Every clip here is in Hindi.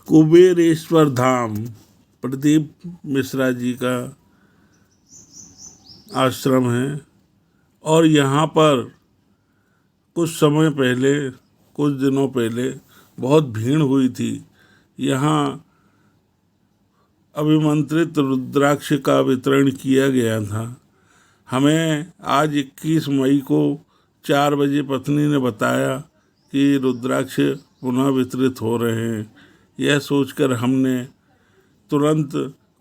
कुबेरेश्वर धाम प्रदीप मिश्रा जी का आश्रम है और यहाँ पर कुछ समय पहले, कुछ दिनों पहले बहुत भीड़ हुई थी। यहाँ अभिमंत्रित रुद्राक्ष का वितरण किया गया था। हमें आज 21 मई को 4 बजे पत्नी ने बताया कि रुद्राक्ष पुनः वितरित हो रहे हैं। यह सोचकर हमने तुरंत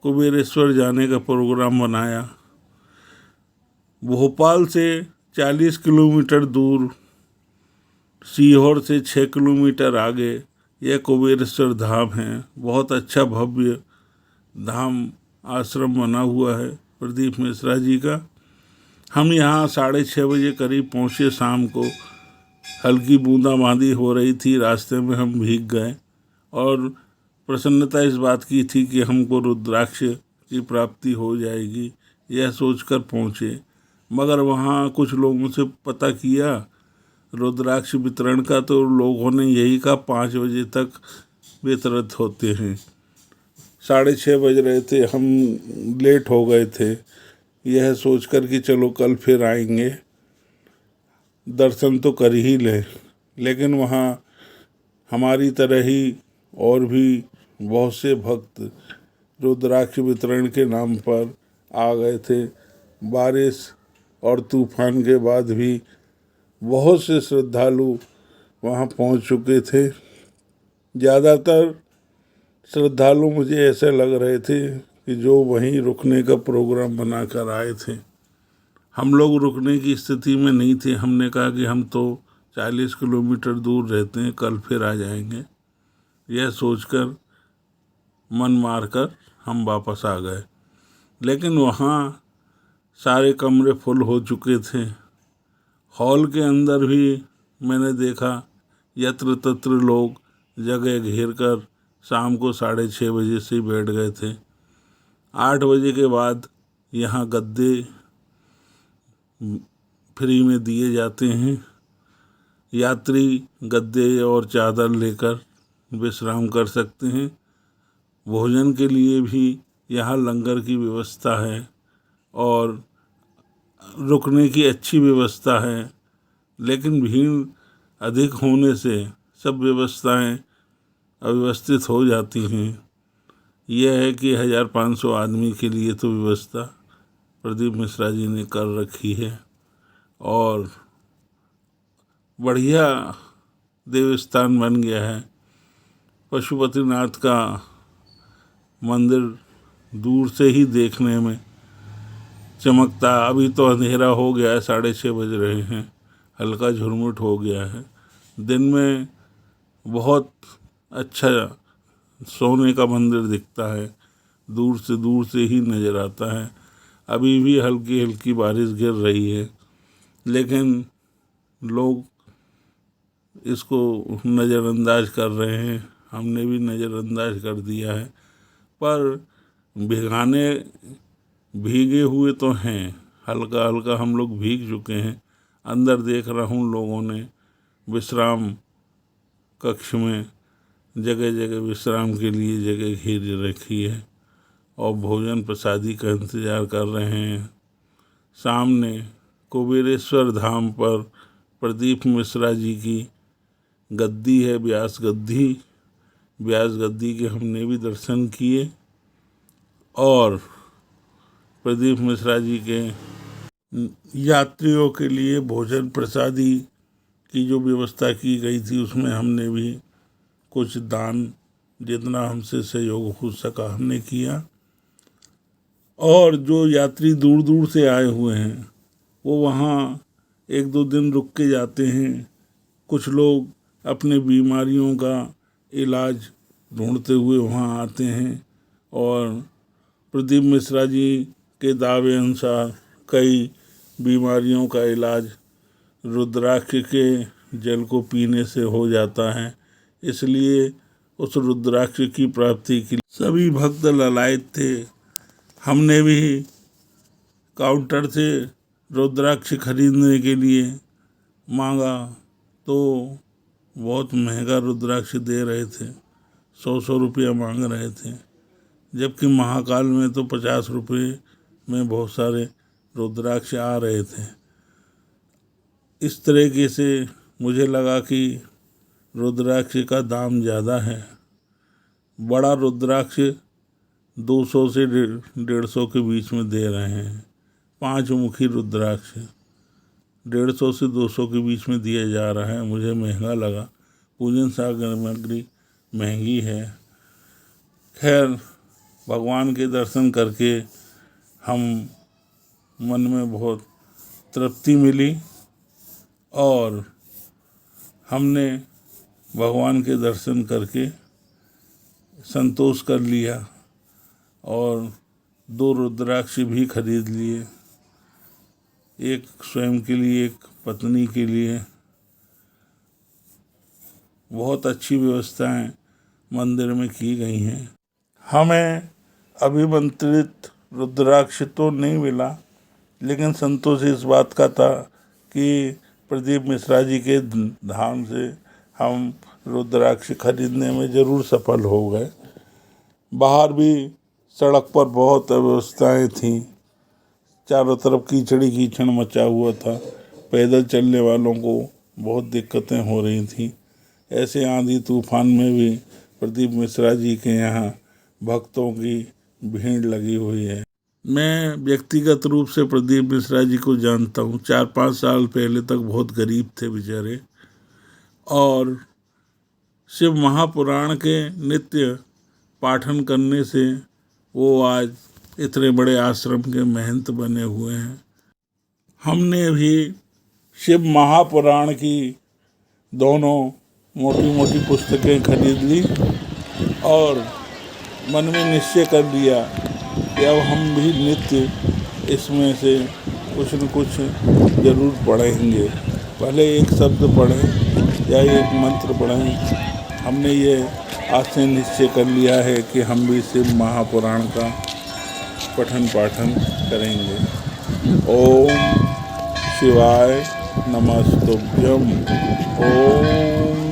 कुबेरेश्वर जाने का प्रोग्राम बनाया। भोपाल से 40 किलोमीटर दूर, सीहोर से 6 किलोमीटर आगे यह कुबेरेश्वर धाम है। बहुत अच्छा भव्य धाम आश्रम बना हुआ है प्रदीप मिश्रा जी का। हम यहाँ 6:30 बजे करीब पहुँचे शाम को। हल्की बूंदाबांदी हो रही थी, रास्ते में हम भीग गए और प्रसन्नता इस बात की थी कि हमको रुद्राक्ष की प्राप्ति हो जाएगी, यह सोचकर पहुँचे। मगर वहाँ कुछ लोगों से पता किया रुद्राक्ष वितरण का, तो लोगों ने यही कहा 5 बजे तक वितरित होते हैं। 6:30 बज रहे थे, हम लेट हो गए थे। यह सोचकर कि चलो कल फिर आएंगे, दर्शन तो कर ही लें। लेकिन वहाँ हमारी तरह ही और भी बहुत से भक्त रुद्राक्ष वितरण के नाम पर आ गए थे। बारिश और तूफान के बाद भी बहुत से श्रद्धालु वहाँ पहुँच चुके थे। ज़्यादातर श्रद्धालु मुझे ऐसे लग रहे थे कि जो वहीं रुकने का प्रोग्राम बनाकर आए थे। हम लोग रुकने की स्थिति में नहीं थे। हमने कहा कि हम तो 40 किलोमीटर दूर रहते हैं, कल फिर आ जाएंगे। यह सोचकर मन मारकर हम वापस आ गए। लेकिन वहाँ सारे कमरे फुल हो चुके थे। हॉल के अंदर भी मैंने देखा यत्र तत्र लोग जगह घेर कर शाम को 6:30 बजे से ही बैठ गए थे। 8 बजे के बाद यहाँ गद्दे फ्री में दिए जाते हैं। यात्री गद्दे और चादर लेकर विश्राम कर सकते हैं। भोजन के लिए भी यहाँ लंगर की व्यवस्था है और रुकने की अच्छी व्यवस्था है। लेकिन भीड़ अधिक होने से सब व्यवस्थाएं अव्यवस्थित हो जाती हैं। यह है कि 1500 आदमी के लिए तो व्यवस्था प्रदीप मिश्रा जी ने कर रखी है और बढ़िया देवस्थान बन गया है। पशुपतिनाथ का मंदिर दूर से ही देखने में चमकता। अभी तो अंधेरा हो गया है, 6:30 बज रहे हैं, हल्का झुरमुट हो गया है। दिन में बहुत अच्छा सोने का मंदिर दिखता है, दूर से ही नज़र आता है। अभी भी हल्की हल्की बारिश गिर रही है, लेकिन लोग इसको नज़रअंदाज कर रहे हैं। हमने भी नज़रअंदाज कर दिया है। पर भीगे हुए तो हैं, हल्का हल्का हम लोग भीग चुके हैं। अंदर देख रहा हूँ लोगों ने विश्राम कक्ष में जगह जगह विश्राम के लिए जगह घेर रखी है और भोजन प्रसादी का इंतज़ार कर रहे हैं। सामने कुबेरेश्वर धाम पर प्रदीप मिश्रा जी की गद्दी है, व्यास गद्दी के हमने भी दर्शन किए और प्रदीप मिश्रा जी के यात्रियों के लिए भोजन प्रसादी की जो व्यवस्था की गई थी उसमें हमने भी कुछ दान, जितना हमसे सहयोग हो सका हमने किया। और जो यात्री दूर दूर से आए हुए हैं वो वहाँ 1-2 दिन रुक के जाते हैं। कुछ लोग अपने बीमारियों का इलाज ढूंढते हुए वहाँ आते हैं और प्रदीप मिश्रा जी के दावे अनुसार कई बीमारियों का इलाज रुद्राक्ष के जल को पीने से हो जाता है। इसलिए उस रुद्राक्ष की प्राप्ति के लिए सभी भक्त ललायत थे। हमने भी काउंटर से रुद्राक्ष खरीदने के लिए मांगा तो बहुत महंगा रुद्राक्ष दे रहे थे। 100 रुपया मांग रहे थे, जबकि महाकाल में तो 50 रुपये में बहुत सारे रुद्राक्ष आ रहे थे। इस तरीके से मुझे लगा कि रुद्राक्ष का दाम ज़्यादा है। बड़ा रुद्राक्ष 200 से 150 के बीच में दे रहे हैं। 5 मुखी रुद्राक्ष 150 से 200 के बीच में दिया जा रहा है। मुझे महंगा लगा, पूजन सामग्री महंगी है। खैर, भगवान के दर्शन करके हम मन में बहुत तृप्ति मिली और हमने भगवान के दर्शन करके संतोष कर लिया और 2 रुद्राक्ष भी खरीद लिए, एक स्वयं के लिए, एक पत्नी के लिए। बहुत अच्छी व्यवस्थाएं मंदिर में की गई हैं। हमें अभिमंत्रित रुद्राक्ष तो नहीं मिला, लेकिन संतोष इस बात का था कि प्रदीप मिश्रा जी के धाम से हम रुद्राक्ष खरीदने में ज़रूर सफल हो गए। बाहर भी सड़क पर बहुत अव्यवस्थाएं थीं, चारों तरफ कीचड़ी कीचड़ मचा हुआ था, पैदल चलने वालों को बहुत दिक्कतें हो रही थीं। ऐसे आंधी तूफान में भी प्रदीप मिश्रा जी के यहाँ भक्तों की भीड़ लगी हुई है। मैं व्यक्तिगत रूप से प्रदीप मिश्रा जी को जानता हूँ। 4-5 साल पहले तक बहुत गरीब थे बेचारे, और शिव महापुराण के नित्य पाठन करने से वो आज इतने बड़े आश्रम के महंत बने हुए हैं। हमने भी शिव महापुराण की दोनों मोटी मोटी पुस्तकें खरीद ली और मन में निश्चय कर लिया कि अब हम भी नित्य इसमें से कुछ न कुछ ज़रूर पढ़ेंगे। भले एक शब्द पढ़ें या एक मंत्र पढ़ें, हमने ये आज से निश्चय कर लिया है कि हम भी शिव महापुराण का पठन पाठन करेंगे। ओम शिवाय नमस्तुभ्यम। ओम